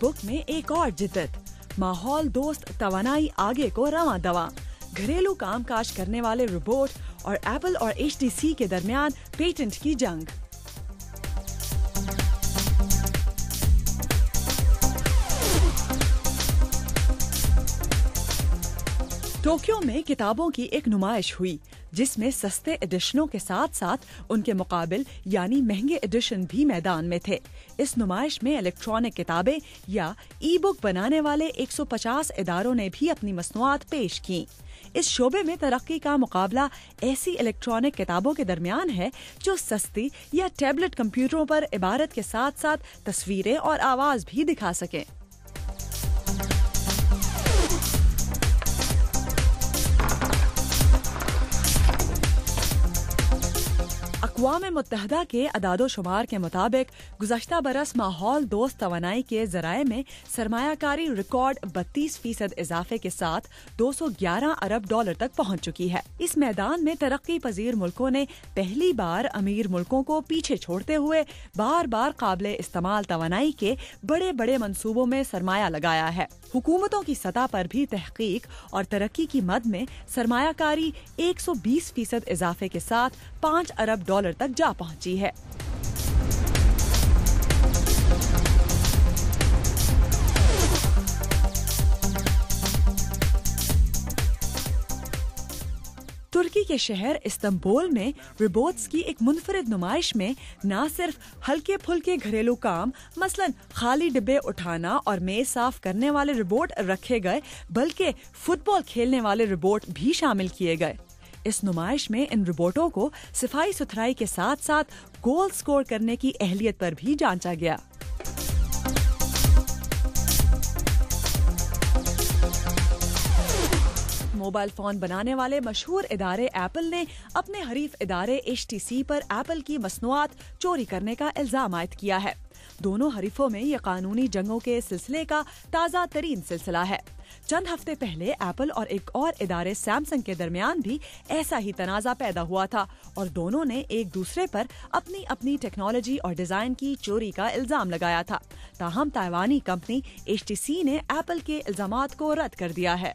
Book में एक और जिद्दत, माहौल दोस्त तवानाई आगे को रवां दवा। घरेलू कामकाज करने वाले रोबोट और एप्पल और HTC के दरमियान पेटेंट की जंग। टोक्यो में किताबों की एक नुमाइश हुई जिसमें सस्ते एडिशनों के साथ साथ उनके मुकाबिल यानी महंगे एडिशन भी मैदान में थे। इस नुमाइश में इलेक्ट्रॉनिक किताबें या ई बुक बनाने वाले 150 इदारों ने भी अपनी मसनूआत पेश की। इस शोबे में तरक्की का मुकाबला ऐसी इलेक्ट्रॉनिक किताबों के दरमियान है जो सस्ती या टैबलेट कंप्यूटरों पर इबारत के साथ साथ तस्वीरें और आवाज भी दिखा सकें। अक़वाम मुत्तहदा के अदादो-शुमार के मुताबिक गुज़श्ता बरस माहौल दोस्त तवानाई के ज़राए में सरमायाकारी रिकॉर्ड 32% इजाफे के साथ 211 अरब डॉलर तक पहुँच चुकी है। इस मैदान में तरक्की पजीर मुल्कों ने पहली बार अमीर मुल्कों को पीछे छोड़ते हुए बार बार काबिले इस्तेमाल तवानाई के बड़े बड़े मंसूबों में सरमाया लगाया है। हुकूमतों की सतह पर भी तहकीक और तरक्की की मद में सरमायाकारी 120% इजाफे के साथ 5 अरब डॉलर तक जा पहुंची है। तुर्की के शहर इस्तांबुल में रोबोट्स की एक मुनफरिद नुमाइश में न सिर्फ हल्के फुल्के घरेलू काम मसलन खाली डिब्बे उठाना और मेज साफ करने वाले रोबोट रखे गए, बल्कि फुटबॉल खेलने वाले रोबोट भी शामिल किए गए। इस नुमाइश में इन रोबोटों को सफाई सुथराई के साथ साथ गोल स्कोर करने की अहलियत पर भी जांचा गया। मोबाइल फोन बनाने वाले मशहूर इदारे एप्पल ने अपने हरीफ इदारे HTC पर एप्पल की मसनूआत चोरी करने का इल्जाम आयद किया है। दोनों हरीफों में ये कानूनी जंगों के सिलसिले का ताज़ा तरीन सिलसिला है। चंद हफ्ते पहले एप्पल और एक और इदारे सैमसंग के दरमियान भी ऐसा ही तनाज़ा पैदा हुआ था और दोनों ने एक दूसरे पर अपनी अपनी टेक्नोलॉजी और डिजाइन की चोरी का इल्जाम लगाया था। ताहम ताइवानी कंपनी HTC ने एप्पल के इल्जामात को रद्द कर दिया है।